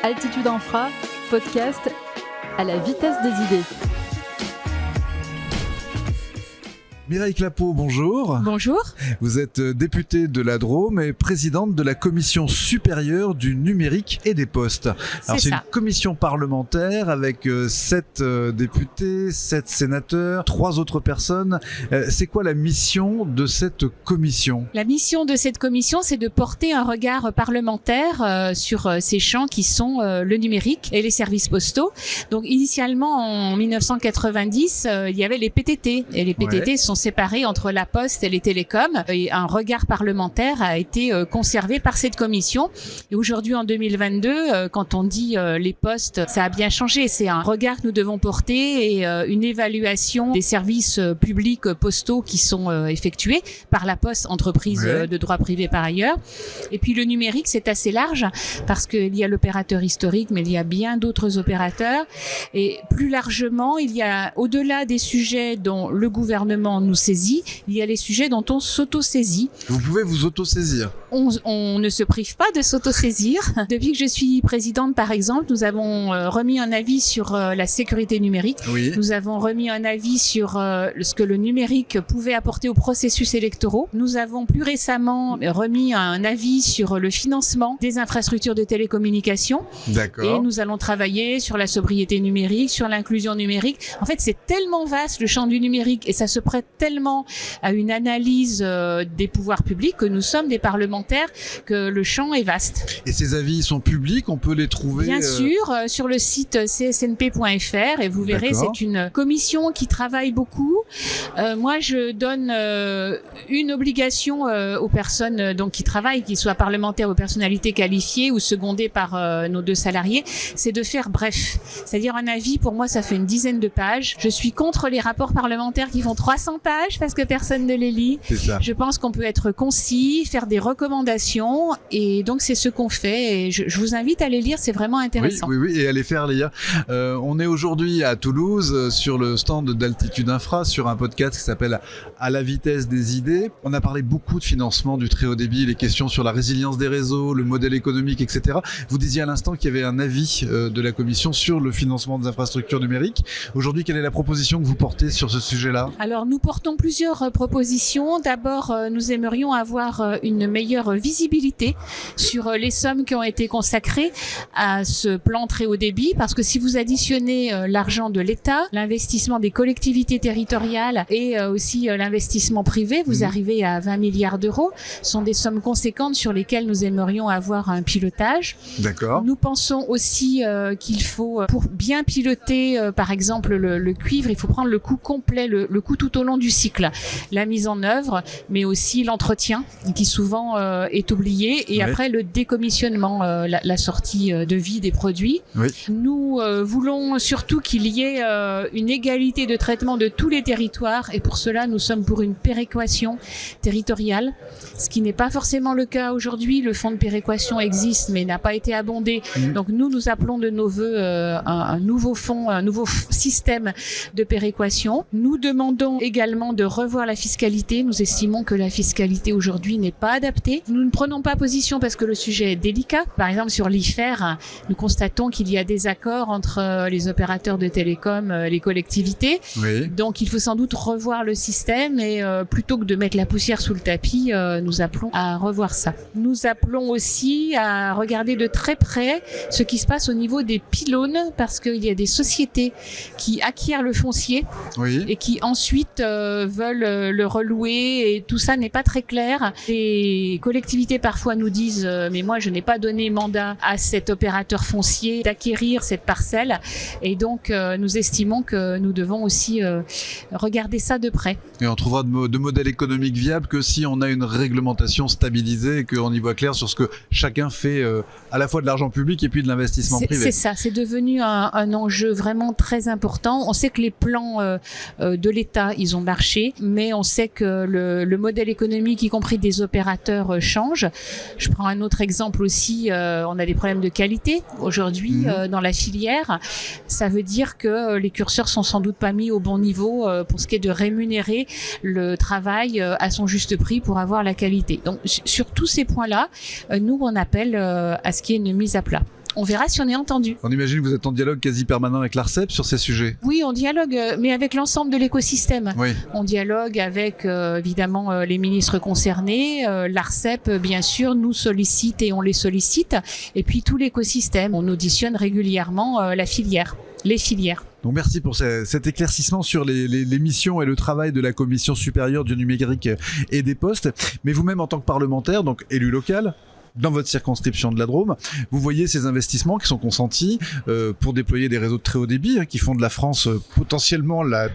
Altitude Infra, podcast à la vitesse des idées. Mireille Clapeau, bonjour. Bonjour. Vous êtes députée de la Drôme et présidente de la Commission supérieure du numérique et des postes. Alors c'est une commission parlementaire avec 7 députés, 7 sénateurs, 3 autres personnes. C'est quoi la mission de cette commission ? La mission de cette commission, c'est de porter un regard parlementaire sur ces champs qui sont le numérique et les services postaux. Donc initialement, en 1990, il y avait les PTT et les PTT sont séparés entre la Poste et les télécoms. Et un regard parlementaire a été conservé par cette commission. Et aujourd'hui, en 2022, quand on dit les postes, ça a bien changé. C'est un regard que nous devons porter et une évaluation des services publics postaux qui sont effectués par la Poste, entreprise de droit privé par ailleurs. Et puis le numérique, c'est assez large parce qu'il y a l'opérateur historique, mais il y a bien d'autres opérateurs. Et plus largement, il y a, au-delà des sujets dont le gouvernement nous saisit, il y a les sujets dont on s'auto-saisit. Vous pouvez vous auto-saisir. On ne se prive pas de s'auto-saisir. Depuis que je suis présidente, par exemple, nous avons remis un avis sur la sécurité numérique. Oui. Nous avons remis un avis sur ce que le numérique pouvait apporter aux processus électoraux. Nous avons plus récemment remis un avis sur le financement des infrastructures de télécommunications. D'accord. Et nous allons travailler sur la sobriété numérique, sur l'inclusion numérique. En fait, c'est tellement vaste le champ du numérique et ça se prête tellement à une analyse des pouvoirs publics que nous sommes des parlementaires, que le champ est vaste. Et ces avis sont publics, on peut les trouver bien sûr sur le site csnp.fr et vous verrez, c'est une commission qui travaille beaucoup. Moi, je donne une obligation aux personnes donc qui travaillent, qu'ils soient parlementaires ou personnalités qualifiées ou secondées par nos 2 salariés, c'est de faire bref. C'est-à-dire un avis, pour moi, ça fait une dizaine de pages. Je suis contre les rapports parlementaires qui font 300 pages parce que personne ne les lit. Je pense qu'on peut être concis, faire des recommandations et donc c'est ce qu'on fait et je vous invite à les lire, c'est vraiment intéressant. Oui, et à les faire lire. On est aujourd'hui à Toulouse sur le stand d'Altitude Infra sur un podcast qui s'appelle À la vitesse des idées. On a parlé beaucoup de financement du très haut débit, les questions sur la résilience des réseaux, le modèle économique, etc. Vous disiez à l'instant qu'il y avait un avis de la commission sur le financement des infrastructures numériques. Aujourd'hui, quelle est la proposition que vous portez sur ce sujet-là ? Alors, nous portons plusieurs propositions. D'abord, nous aimerions avoir une meilleure visibilité sur les sommes qui ont été consacrées à ce plan très haut débit, parce que si vous additionnez l'argent de l'État, l'investissement des collectivités territoriales et aussi l'investissement privé, vous arrivez à 20 milliards d'euros. Ce sont des sommes conséquentes sur lesquelles nous aimerions avoir un pilotage. D'accord. Nous pensons aussi qu'il faut, pour bien piloter, par exemple, le cuivre, il faut prendre le coût complet, le coût tout au long du cycle, la mise en œuvre, mais aussi l'entretien qui souvent est oublié et après le décommissionnement, la sortie de vie des produits. Oui. Nous voulons surtout qu'il y ait une égalité de traitement de tous les territoires et pour cela nous sommes pour une péréquation territoriale, ce qui n'est pas forcément le cas aujourd'hui. Le fonds de péréquation existe mais n'a pas été abondé. Donc nous appelons de nos voeux un nouveau fonds, un nouveau système de péréquation. Nous demandons également de revoir la fiscalité. Nous estimons que la fiscalité aujourd'hui n'est pas adaptée. Nous ne prenons pas position parce que le sujet est délicat. Par exemple, sur l'IFER, nous constatons qu'il y a des accords entre les opérateurs de télécom, les collectivités. Oui. Donc, il faut sans doute revoir le système et plutôt que de mettre la poussière sous le tapis, nous appelons à revoir ça. Nous appelons aussi à regarder de très près ce qui se passe au niveau des pylônes parce qu'il y a des sociétés qui acquièrent le foncier et qui ensuite veulent le relouer et tout ça n'est pas très clair. Les collectivités parfois nous disent mais moi je n'ai pas donné mandat à cet opérateur foncier d'acquérir cette parcelle et donc nous estimons que nous devons aussi regarder ça de près. Et on trouvera de modèles économiques viables que si on a une réglementation stabilisée et qu'on y voit clair sur ce que chacun fait à la fois de l'argent public et puis de l'investissement privé. C'est ça, c'est devenu un enjeu vraiment très important. On sait que les plans de l'État, ils ont marché, mais on sait que le modèle économique, y compris des opérateurs, change. Je prends un autre exemple aussi, on a des problèmes de qualité aujourd'hui dans la filière. Ça veut dire que les curseurs sont sans doute pas mis au bon niveau pour ce qui est de rémunérer le travail à son juste prix pour avoir la qualité. Donc sur tous ces points-là, nous on appelle à ce qu'il y ait une mise à plat. on verra si on est entendu. On imagine que vous êtes en dialogue quasi permanent avec l'ARCEP sur ces sujets. Oui, on dialogue, mais avec l'ensemble de l'écosystème. Oui. On dialogue avec évidemment les ministres concernés, l'ARCEP bien sûr nous sollicite et on les sollicite, et puis tout l'écosystème. On auditionne régulièrement la filière, les filières. Donc merci pour cet éclaircissement sur les missions et le travail de la Commission supérieure du numérique et des postes. Mais vous-même en tant que parlementaire, donc élu local, dans votre circonscription de la Drôme, vous voyez ces investissements qui sont consentis pour déployer des réseaux de très haut débit qui font de la France potentiellement la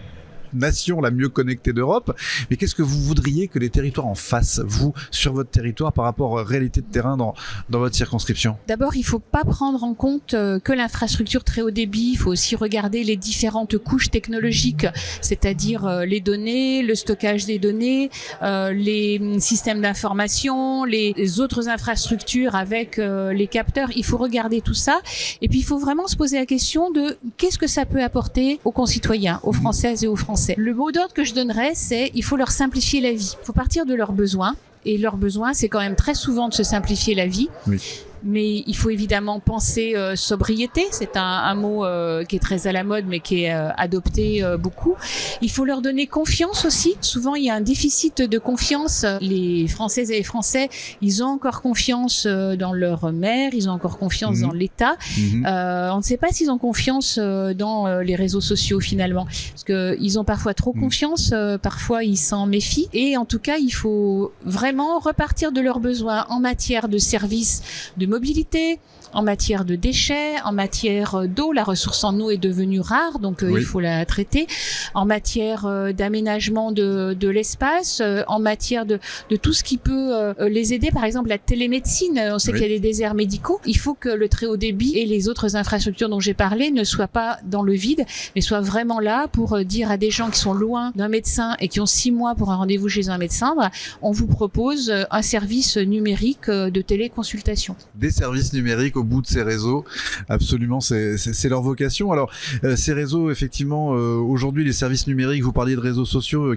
nation la mieux connectée d'Europe. Mais qu'est-ce que vous voudriez que les territoires en fassent, vous, sur votre territoire, par rapport aux réalités de terrain dans votre circonscription? D'abord, il ne faut pas prendre en compte que l'infrastructure très haut débit. Il faut aussi regarder les différentes couches technologiques, c'est-à-dire les données, le stockage des données, les systèmes d'information, les autres infrastructures avec les capteurs. Il faut regarder tout ça. Et puis, il faut vraiment se poser la question de qu'est-ce que ça peut apporter aux concitoyens, aux Françaises et aux Français. Le mot d'ordre que je donnerais, c'est il faut leur simplifier la vie. Il faut partir de leurs besoins. Et leurs besoins, c'est quand même très souvent de se simplifier la vie. Oui. Mais il faut évidemment penser sobriété, c'est un mot qui est très à la mode mais qui est adopté beaucoup. Il faut leur donner confiance aussi. Souvent il y a un déficit de confiance. Les Françaises et les Français, ils ont encore confiance dans leur maire, ils ont encore confiance dans l'État. On ne sait pas s'ils ont confiance dans les réseaux sociaux finalement, parce qu'ils ont parfois trop confiance, parfois ils s'en méfient. Et en tout cas, il faut vraiment repartir de leurs besoins en matière de services, de mobilité, en matière de déchets, en matière d'eau. La ressource en eau est devenue rare, donc il faut la traiter. En matière d'aménagement de l'espace, en matière de tout ce qui peut les aider, par exemple la télémédecine. On sait qu'il y a des déserts médicaux. Il faut que le très haut débit et les autres infrastructures dont j'ai parlé ne soient pas dans le vide, mais soient vraiment là pour dire à des gens qui sont loin d'un médecin et qui ont 6 mois pour un rendez-vous chez un médecin, on vous propose un service numérique de téléconsultation. Des services numériques au bout de ces réseaux, absolument, c'est leur vocation. Alors, ces réseaux, effectivement, aujourd'hui, les services numériques, vous parliez de réseaux sociaux,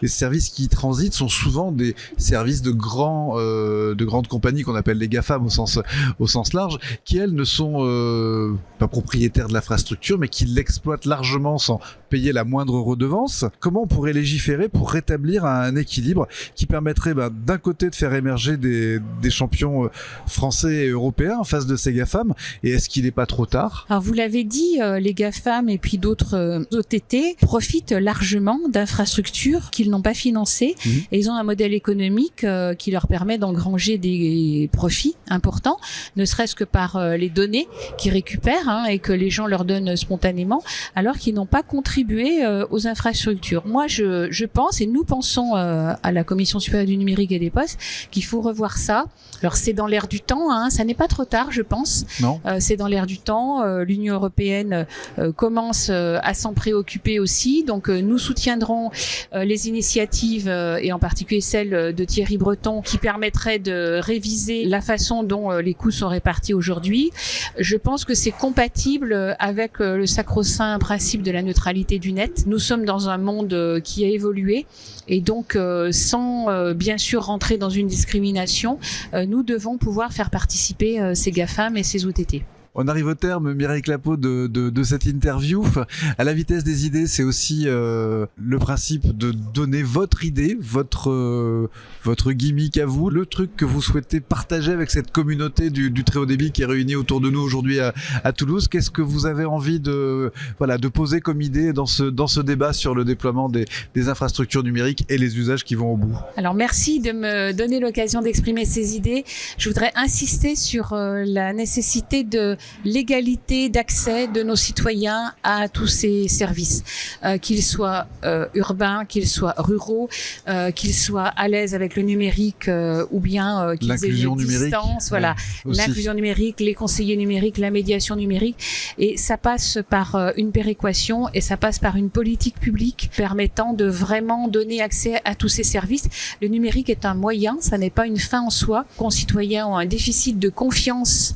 les services qui transitent sont souvent des services de grandes compagnies qu'on appelle les GAFAM au sens large, qui, elles, ne sont pas propriétaires de l'infrastructure, mais qui l'exploitent largement sans payer la moindre redevance. Comment on pourrait légiférer pour rétablir un équilibre qui permettrait d'un côté de faire émerger des champions français et européens en face de ces GAFAM, et est-ce qu'il n'est pas trop tard? Alors vous l'avez dit, les GAFAM et puis d'autres OTT profitent largement d'infrastructures qu'ils n'ont pas financées, et ils ont un modèle économique qui leur permet d'engranger des profits importants, ne serait-ce que par les données qu'ils récupèrent et que les gens leur donnent spontanément, alors qu'ils n'ont pas contribué aux infrastructures. Moi, je pense, et nous pensons à la Commission supérieure du numérique et des postes, qu'il faut revoir ça. Alors c'est dans l'air du temps, ça n'est pas trop tard, je pense. Non. C'est dans l'air du temps. L'Union européenne commence à s'en préoccuper aussi. Donc nous soutiendrons les initiatives et en particulier celle de Thierry Breton qui permettrait de réviser la façon dont les coûts sont répartis aujourd'hui. Je pense que c'est compatible avec le sacro-saint principe de la neutralité du net. Nous sommes dans un monde qui a évolué et donc sans bien sûr rentrer dans une discrimination, nous devons pouvoir faire participer ces GAFAM et ces OTT. On arrive au terme, Mireille Clapeau, de cette interview. À la vitesse des idées, c'est aussi le principe de donner votre idée, votre gimmick à vous, le truc que vous souhaitez partager avec cette communauté du très haut débit qui est réunie autour de nous aujourd'hui à Toulouse. Qu'est-ce que vous avez envie de poser comme idée dans ce débat sur le déploiement des infrastructures numériques et les usages qui vont au bout? Alors merci de me donner l'occasion d'exprimer ces idées. Je voudrais insister sur la nécessité de l'égalité d'accès de nos citoyens à tous ces services, qu'ils soient urbains, qu'ils soient ruraux, qu'ils soient à l'aise avec le numérique ou bien qu'ils aient une distance. Voilà, l'inclusion numérique, les conseillers numériques, la médiation numérique. Et ça passe par une péréquation et ça passe par une politique publique permettant de vraiment donner accès à tous ces services. Le numérique est un moyen, ça n'est pas une fin en soi. Les concitoyens ont un déficit de confiance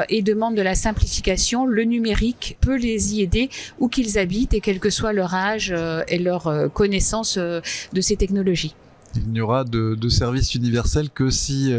et demandent de la simplification. Le numérique peut les y aider où qu'ils habitent et quel que soit leur âge et leur connaissance de ces technologies. Il n'y aura de service universel que si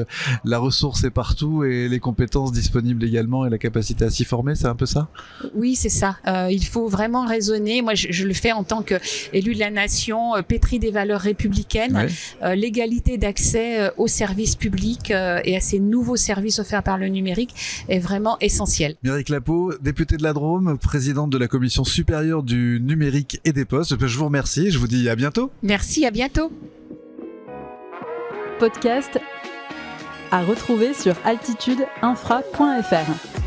la ressource est partout et les compétences disponibles également et la capacité à s'y former, c'est un peu ça? Oui, c'est ça. Il faut vraiment raisonner. Moi, je le fais en tant qu'élu de la nation, pétri des valeurs républicaines, l'égalité d'accès aux services publics et à ces nouveaux services offerts par le numérique est vraiment essentielle. Mireille Clapeau, députée de la Drôme, présidente de la commission supérieure du numérique et des postes. Je vous remercie, je vous dis à bientôt. Merci, à bientôt. Podcast à retrouver sur altitudeinfra.fr.